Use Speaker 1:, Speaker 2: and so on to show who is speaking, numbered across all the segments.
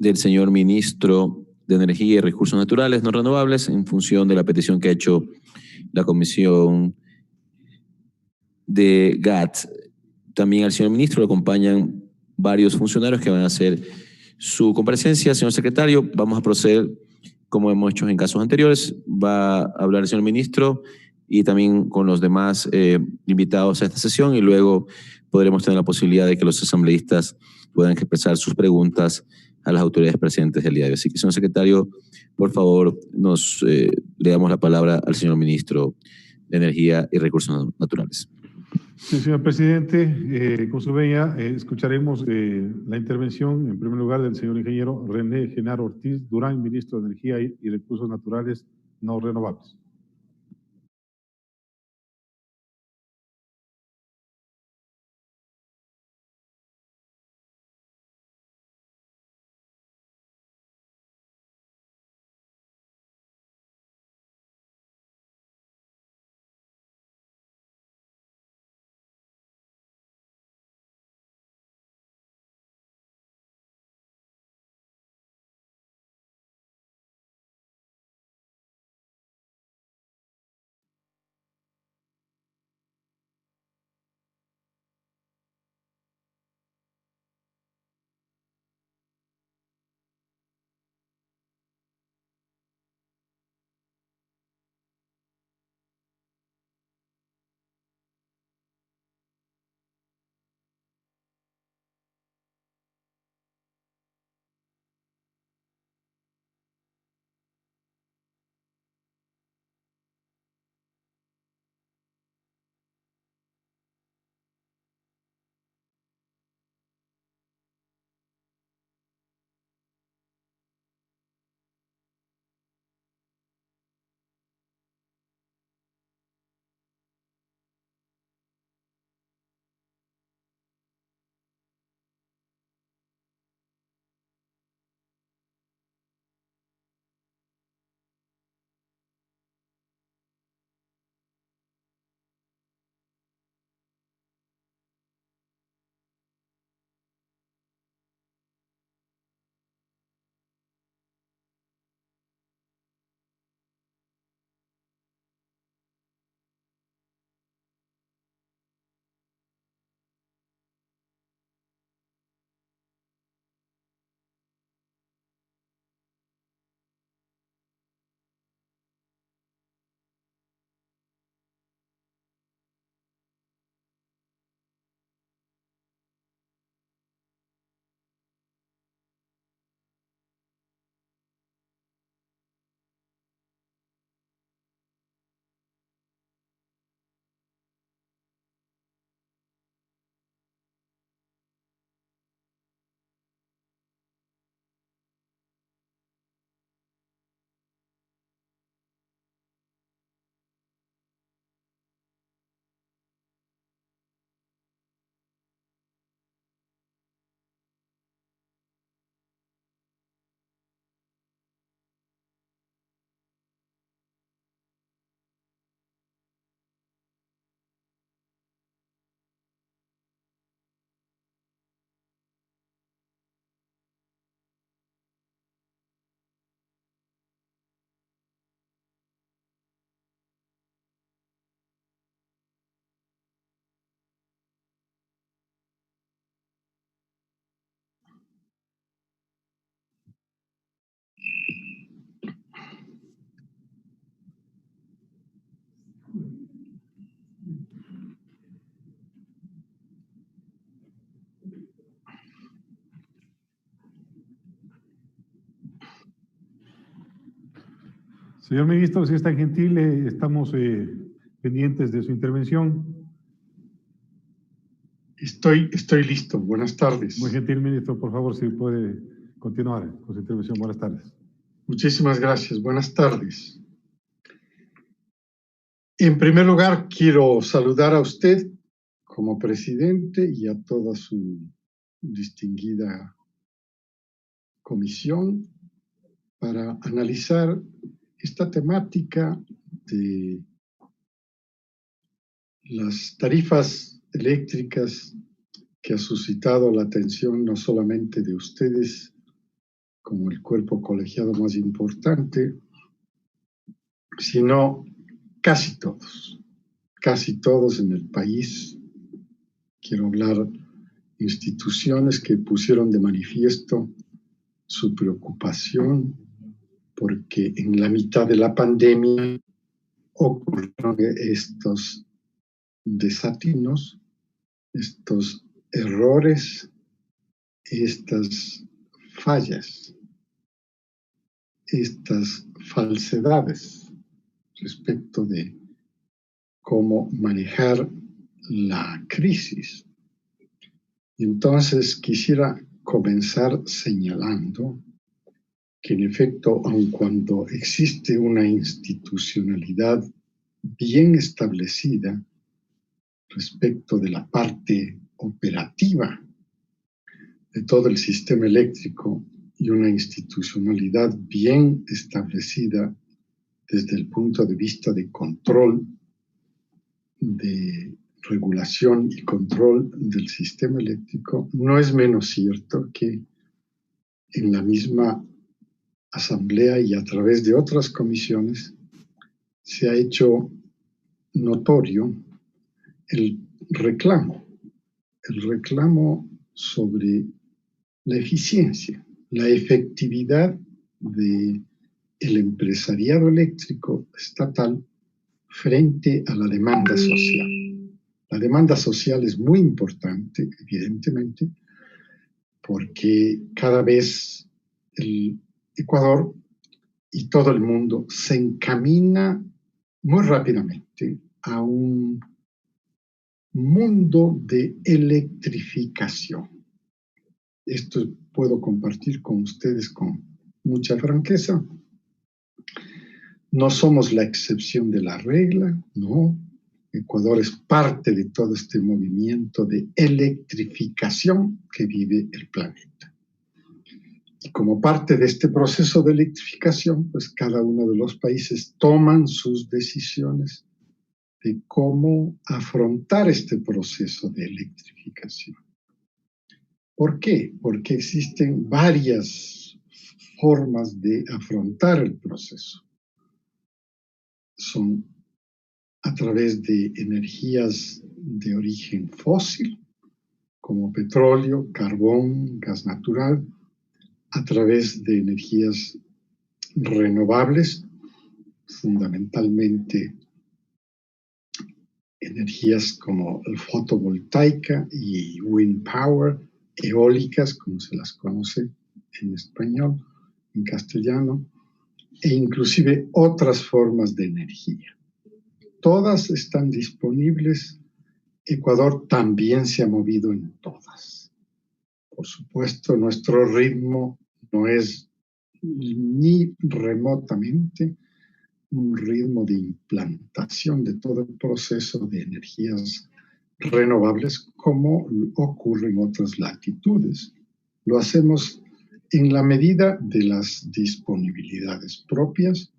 Speaker 1: del señor ministro de Energía y Recursos Naturales no renovables en función de la petición que ha hecho la Comisión de GATT. También al señor ministro lo acompañan varios funcionarios que van a hacer su comparecencia. Señor secretario, vamos a proceder como hemos hecho en casos anteriores. Va a hablar el señor ministro y también con los demás invitados a esta sesión, y luego podremos tener la posibilidad de que los asambleístas puedan expresar sus preguntas a las autoridades presentes del día de hoy. Así que, señor secretario, por favor, le damos la palabra al señor ministro de Energía y Recursos Naturales.
Speaker 2: Sí, señor presidente, con su venia, escucharemos la intervención, en primer lugar, del señor ingeniero René Genaro Ortiz Durán, ministro de Energía y Recursos Naturales no renovables. Señor ministro, si es tan gentil, estamos pendientes de su intervención.
Speaker 3: Estoy listo. Buenas tardes.
Speaker 2: Muy gentil, ministro. Por favor, si puede continuar con su intervención. Buenas tardes.
Speaker 3: Muchísimas gracias. Buenas tardes. En primer lugar, quiero saludar a usted como presidente y a toda su distinguida comisión para analizar esta temática de las tarifas eléctricas que ha suscitado la atención no solamente de ustedes, como el cuerpo colegiado más importante, sino casi todos en el país. Quiero hablar de instituciones que pusieron de manifiesto su preocupación porque en la mitad de la pandemia ocurrieron estos desatinos, estos errores, estas fallas, estas falsedades respecto de cómo manejar la crisis. Y entonces quisiera comenzar señalando que en efecto, aun cuando existe una institucionalidad bien establecida respecto de la parte operativa de todo el sistema eléctrico y una institucionalidad bien establecida desde el punto de vista de control, de regulación y control del sistema eléctrico, no es menos cierto que en la misma Asamblea y a través de otras comisiones se ha hecho notorio el reclamo sobre la eficiencia, la efectividad del empresariado eléctrico estatal frente a la demanda social. La demanda social es muy importante, evidentemente, porque cada vez el Ecuador y todo el mundo se encamina muy rápidamente a un mundo de electrificación. Esto puedo compartir con ustedes con mucha franqueza. No somos la excepción de la regla, no. Ecuador es parte de todo este movimiento de electrificación que vive el planeta. Y como parte de este proceso de electrificación, pues cada uno de los países toman sus decisiones de cómo afrontar este proceso de electrificación. ¿Por qué? Porque existen varias formas de afrontar el proceso. Son a través de energías de origen fósil, como petróleo, carbón, gas natural, a través de energías renovables, fundamentalmente energías como el fotovoltaica y wind power, eólicas, como se las conoce en español, en castellano, e inclusive otras formas de energía. Todas están disponibles. Ecuador también se ha movido en todas. Por supuesto, nuestro ritmo no es ni remotamente un ritmo de implantación de todo el proceso de energías renovables como ocurre en otras latitudes. Lo hacemos en la medida de las disponibilidades propias,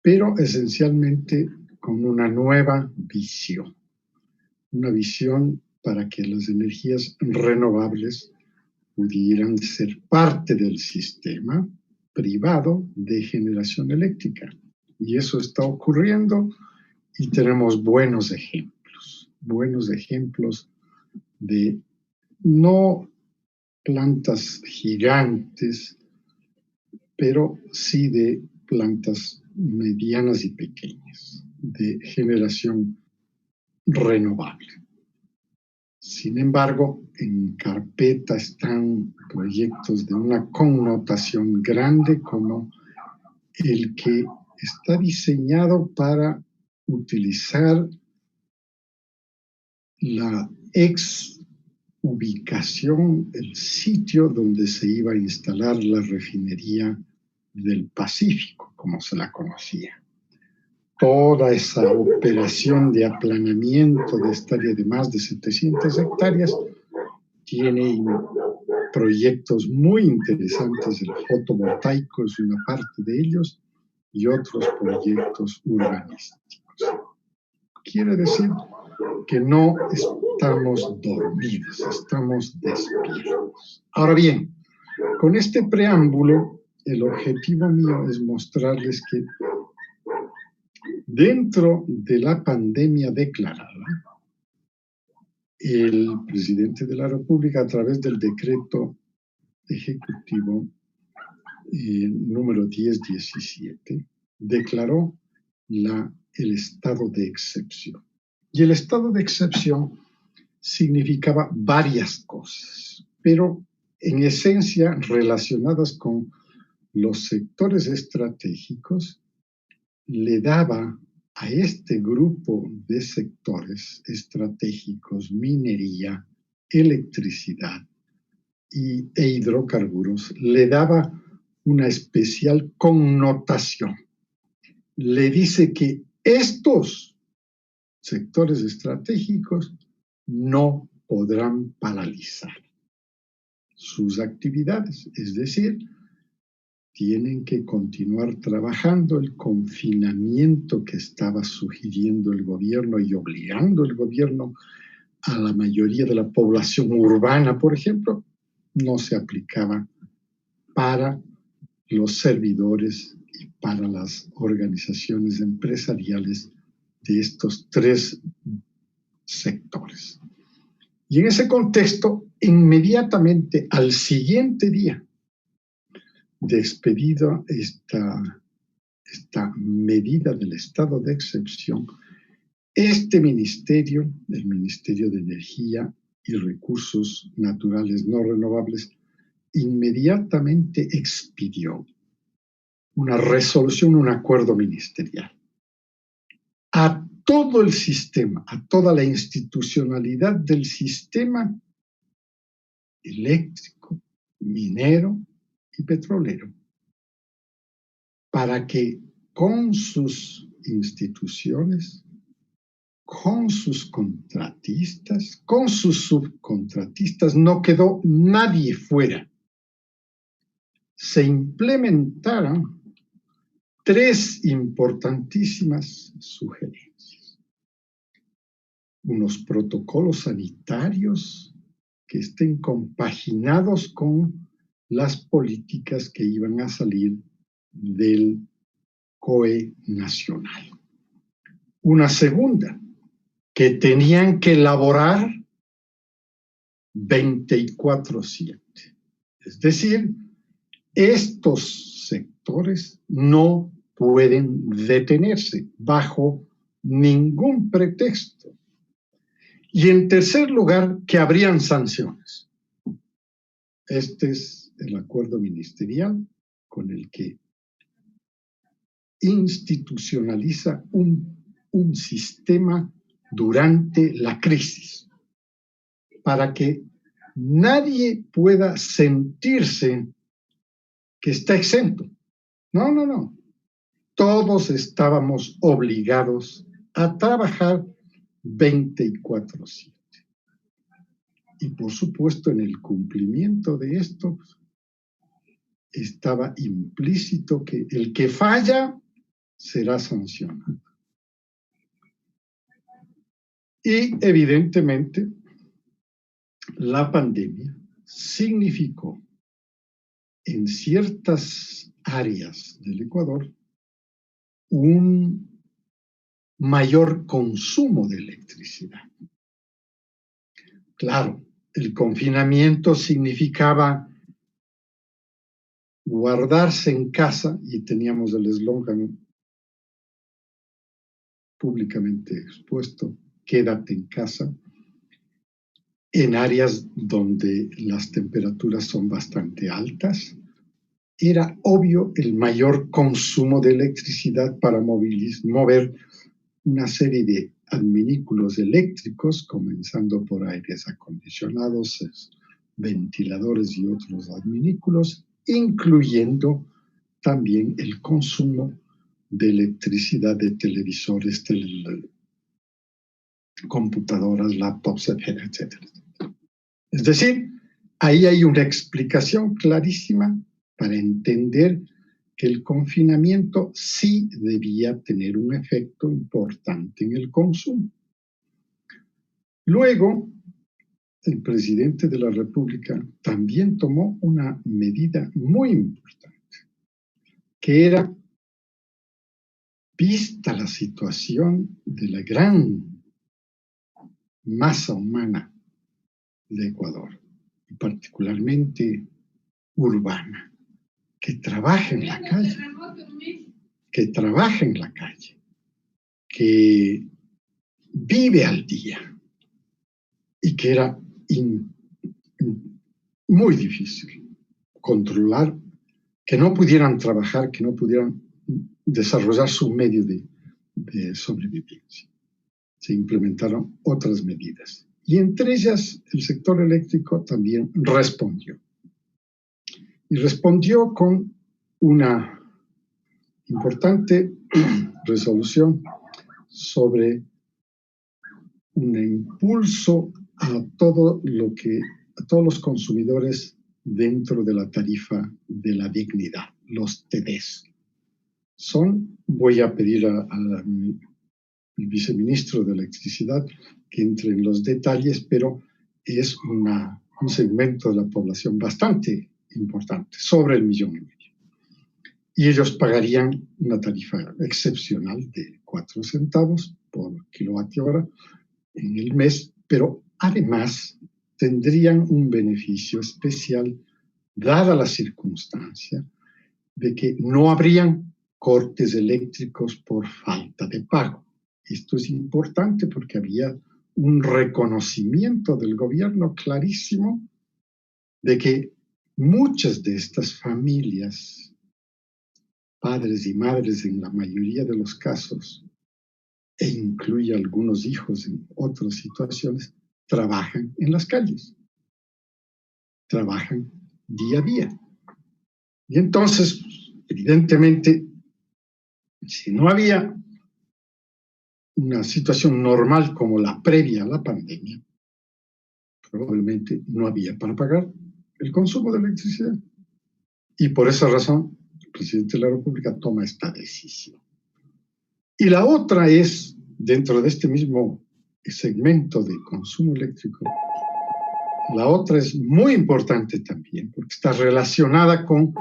Speaker 3: pero esencialmente con una nueva visión. Una visión para que las energías renovables pudieran ser parte del sistema privado de generación eléctrica. Y eso está ocurriendo y tenemos buenos ejemplos de no plantas gigantes, pero sí de plantas medianas y pequeñas, de generación renovable. Sin embargo, en carpeta están proyectos de una connotación grande como el que está diseñado para utilizar la ex ubicación, el sitio donde se iba a instalar la refinería del Pacífico, como se la conocía. Toda esa operación de aplanamiento de esta área de más de 700 hectáreas tiene proyectos muy interesantes. El fotovoltaico es una parte de ellos y otros proyectos urbanísticos. Quiere decir que no estamos dormidos, estamos despiertos. Ahora bien, Con este preámbulo, el objetivo mío es mostrarles que dentro de la pandemia declarada, el presidente de la República, a través del decreto ejecutivo número 1017, declaró el estado de excepción. Y el estado de excepción significaba varias cosas, pero en esencia relacionadas con los sectores estratégicos, le daba a este grupo de sectores estratégicos, minería, electricidad e hidrocarburos, le daba una especial connotación. Le dice que estos sectores estratégicos no podrán paralizar sus actividades, es decir, tienen que continuar trabajando. El confinamiento que estaba sugiriendo el gobierno y obligando el gobierno a la mayoría de la población urbana, por ejemplo, no se aplicaba para los servidores y para las organizaciones empresariales de estos tres sectores. Y en ese contexto, inmediatamente al siguiente día de expedida esta medida del estado de excepción, este ministerio, el Ministerio de Energía y Recursos Naturales No Renovables, inmediatamente expidió una resolución, un acuerdo ministerial a todo el sistema, a toda la institucionalidad del sistema eléctrico, minero y petrolero, para que con sus instituciones, con sus contratistas, con sus subcontratistas, no quedó nadie fuera. Se implementaron tres importantísimas sugerencias. Unos protocolos sanitarios que estén compaginados con las políticas que iban a salir del COE nacional. Una segunda, que tenían que elaborar 24/7. Es decir, estos sectores no pueden detenerse bajo ningún pretexto. Y en tercer lugar, que habrían sanciones. Este es el acuerdo ministerial con el que institucionaliza un sistema durante la crisis, para que nadie pueda sentirse que está exento. No. Todos estábamos obligados a trabajar 24/7. Y por supuesto, en el cumplimiento de esto estaba implícito que el que falla será sancionado. Y evidentemente, la pandemia significó en ciertas áreas del Ecuador un mayor consumo de electricidad. Claro, el confinamiento significaba guardarse en casa, y teníamos el eslogan públicamente expuesto, quédate en casa, en áreas donde las temperaturas son bastante altas. Era obvio el mayor consumo de electricidad para mover una serie de adminículos eléctricos, comenzando por aires acondicionados, ventiladores y otros adminículos, incluyendo también el consumo de electricidad de televisores, computadoras, laptops, etcétera. Es decir, ahí hay una explicación clarísima para entender que el confinamiento sí debía tener un efecto importante en el consumo. Luego, el presidente de la República también tomó una medida muy importante, que era, vista la situación de la gran masa humana de Ecuador, y particularmente urbana, que trabaja en la calle, que vive al día, y que era muy difícil controlar, que no pudieran trabajar, que no pudieran desarrollar su medio de sobrevivencia. Se implementaron otras medidas. Y entre ellas, el sector eléctrico también respondió. Y respondió con una importante resolución sobre un impulso a todos los consumidores dentro de la tarifa de la dignidad, los TDs. Voy a pedir al viceministro de Electricidad que entre en los detalles, pero es un segmento de la población bastante importante, sobre 1,5 millones. Y ellos pagarían una tarifa excepcional de 4 centavos por kilovatio hora en el mes, pero además tendrían un beneficio especial, dada la circunstancia de que no habrían cortes eléctricos por falta de pago. Esto es importante porque había un reconocimiento del gobierno clarísimo de que muchas de estas familias, padres y madres en la mayoría de los casos, e incluye algunos hijos en otras situaciones, trabajan en las calles, trabajan día a día. Y entonces, evidentemente, si no había una situación normal como la previa a la pandemia, probablemente no había para pagar el consumo de electricidad. Y por esa razón, el presidente de la República toma esta decisión. Y la otra es, dentro de este mismo segmento de consumo eléctrico, la otra es muy importante también, porque está relacionada con,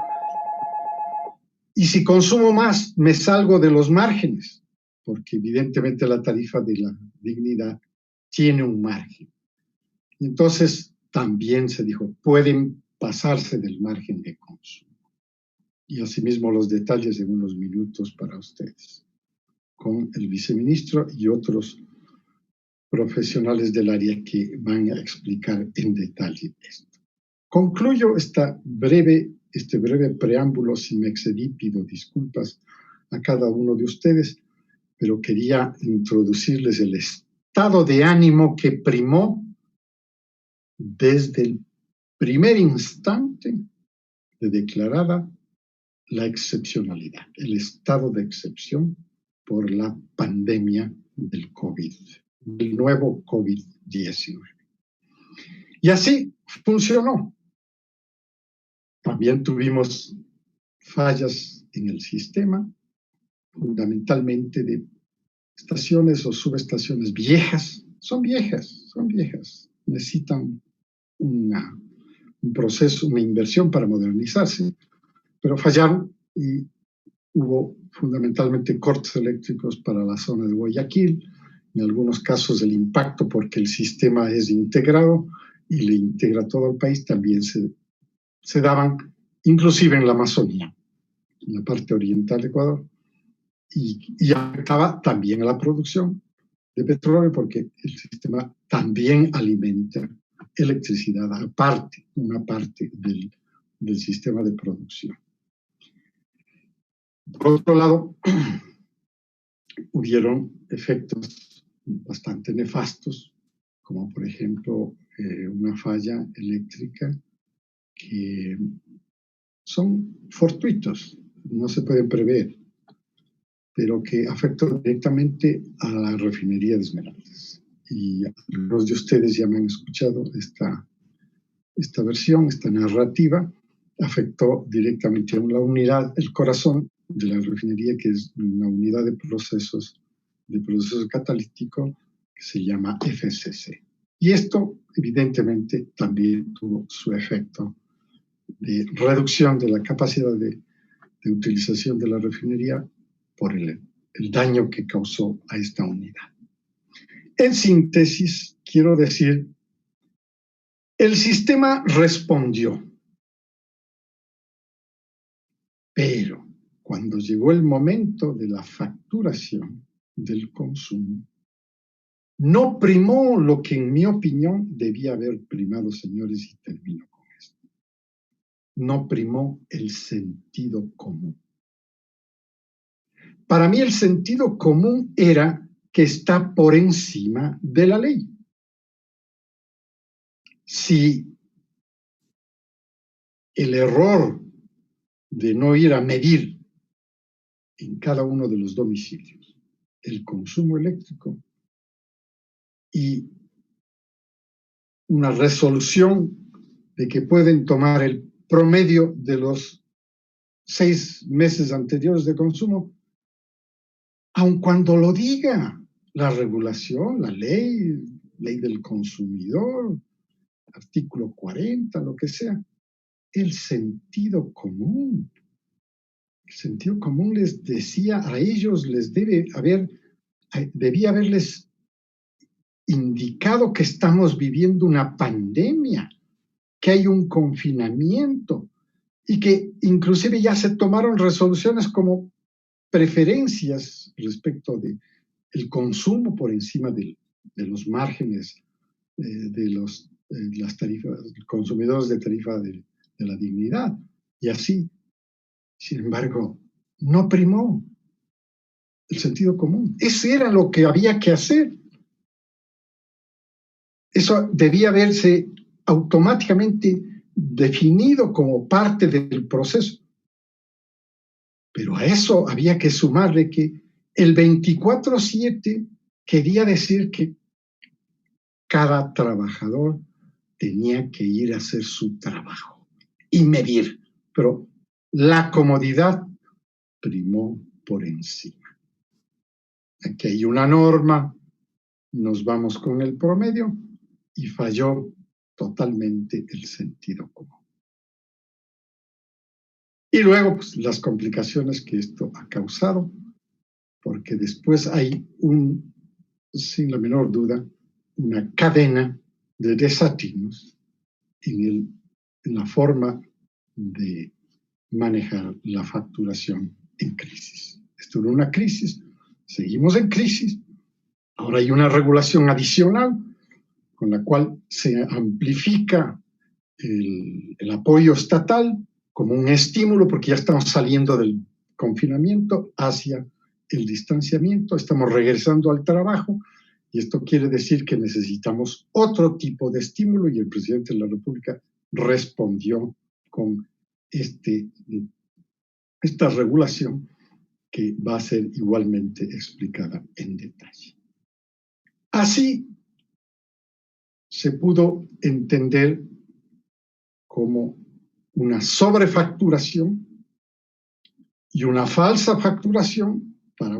Speaker 3: y si consumo más, me salgo de los márgenes, porque evidentemente la tarifa de la dignidad tiene un margen. Y entonces también se dijo, pueden pasarse del margen de consumo. Y asimismo los detalles en unos minutos para ustedes, con el viceministro y otros profesionales del área que van a explicar en detalle esto. Concluyo este breve preámbulo. Si me excedí, pido disculpas a cada uno de ustedes, pero quería introducirles el estado de ánimo que primó desde el primer instante de declarada la excepcionalidad, el estado de excepción por la pandemia del COVID, del nuevo COVID-19. Y así funcionó. También tuvimos fallas en el sistema, fundamentalmente de estaciones o subestaciones viejas. Son viejas. Necesitan un proceso, una inversión para modernizarse, pero fallaron y hubo fundamentalmente cortes eléctricos para la zona de Guayaquil, en algunos casos el impacto porque el sistema es integrado y le integra todo el país, también se daban, inclusive en la Amazonía, en la parte oriental de Ecuador, y afectaba también a la producción de petróleo porque el sistema también alimenta electricidad, aparte, una parte del sistema de producción. Por otro lado, hubieron efectos bastante nefastos, como por ejemplo una falla eléctrica que son fortuitos, no se pueden prever, pero que afectó directamente a la refinería de Esmeraldas. Y algunos de ustedes ya me han escuchado esta versión, esta narrativa, afectó directamente a la unidad, el corazón de la refinería, que es una unidad de procesos catalítico que se llama FCC. Y esto, evidentemente, también tuvo su efecto de reducción de la capacidad de utilización de la refinería por el daño que causó a esta unidad. En síntesis, quiero decir, el sistema respondió, pero cuando llegó el momento de la facturación del consumo, no primó lo que en mi opinión debía haber primado, señores, y termino con esto. No primó el sentido común. Para mí el sentido común era que está por encima de la ley. Si el error de no ir a medir en cada uno de los domicilios el consumo eléctrico y una resolución de que pueden tomar el promedio de los 6 meses anteriores de consumo, aun cuando lo diga la regulación, la ley del consumidor, artículo 40, lo que sea, el sentido común. El sentido común les decía a ellos, debía haberles indicado que estamos viviendo una pandemia, que hay un confinamiento y que inclusive ya se tomaron resoluciones como preferencias respecto de el consumo por encima de los márgenes de las tarifas, consumidores de tarifa de la dignidad. Y así, sin embargo, no primó el sentido común. Eso era lo que había que hacer. Eso debía haberse automáticamente definido como parte del proceso. Pero a eso había que sumarle que el 24/7 quería decir que cada trabajador tenía que ir a hacer su trabajo y medir, pero la comodidad primó por encima. Aquí hay una norma, nos vamos con el promedio y falló totalmente el sentido común. Y luego, pues, las complicaciones que esto ha causado, porque después hay sin la menor duda, una cadena de desatinos en la forma de manejar la facturación en crisis. Esto era una crisis, seguimos en crisis, ahora hay una regulación adicional con la cual se amplifica el apoyo estatal como un estímulo, porque ya estamos saliendo del confinamiento hacia el distanciamiento, estamos regresando al trabajo, y esto quiere decir que necesitamos otro tipo de estímulo, y el presidente de la República respondió con esta regulación que va a ser igualmente explicada en detalle. Así se pudo entender como una sobrefacturación y una falsa facturación para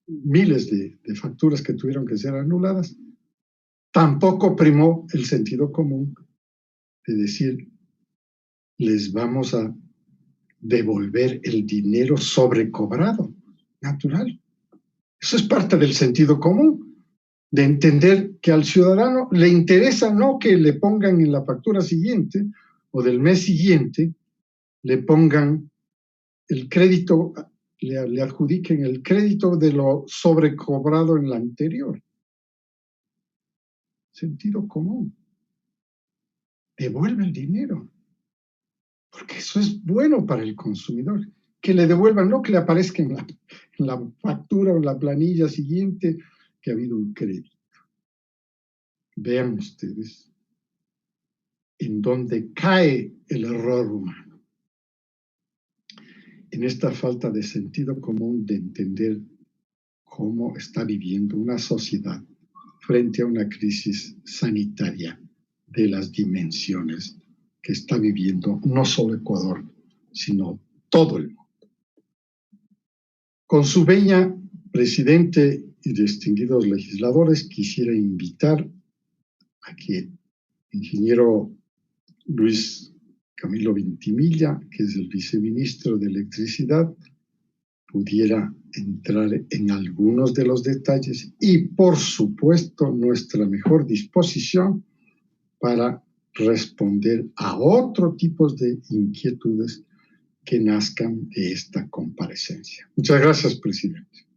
Speaker 3: miles de facturas que tuvieron que ser anuladas. Tampoco primó el sentido común de decir, les vamos a devolver el dinero sobrecobrado, natural. Eso es parte del sentido común, de entender que al ciudadano le interesa no que le pongan en la factura siguiente o del mes siguiente, le pongan el crédito, le adjudiquen el crédito de lo sobrecobrado en la anterior. Sentido común. Devuelve el dinero, porque eso es bueno para el consumidor. Que le devuelvan, no que le aparezca en la factura o en la planilla siguiente que ha habido un crédito. Vean ustedes en dónde cae el error humano. En esta falta de sentido común de entender cómo está viviendo una sociedad frente a una crisis sanitaria de las dimensiones que está viviendo no solo Ecuador, sino todo el mundo. Con su venia, presidente y distinguidos legisladores, quisiera invitar a que ingeniero Luis Camilo Vintimilla, que es el viceministro de Electricidad, pudiera entrar en algunos de los detalles y, por supuesto, nuestra mejor disposición para responder a otro tipo de inquietudes que nazcan de esta comparecencia. Muchas gracias, presidente.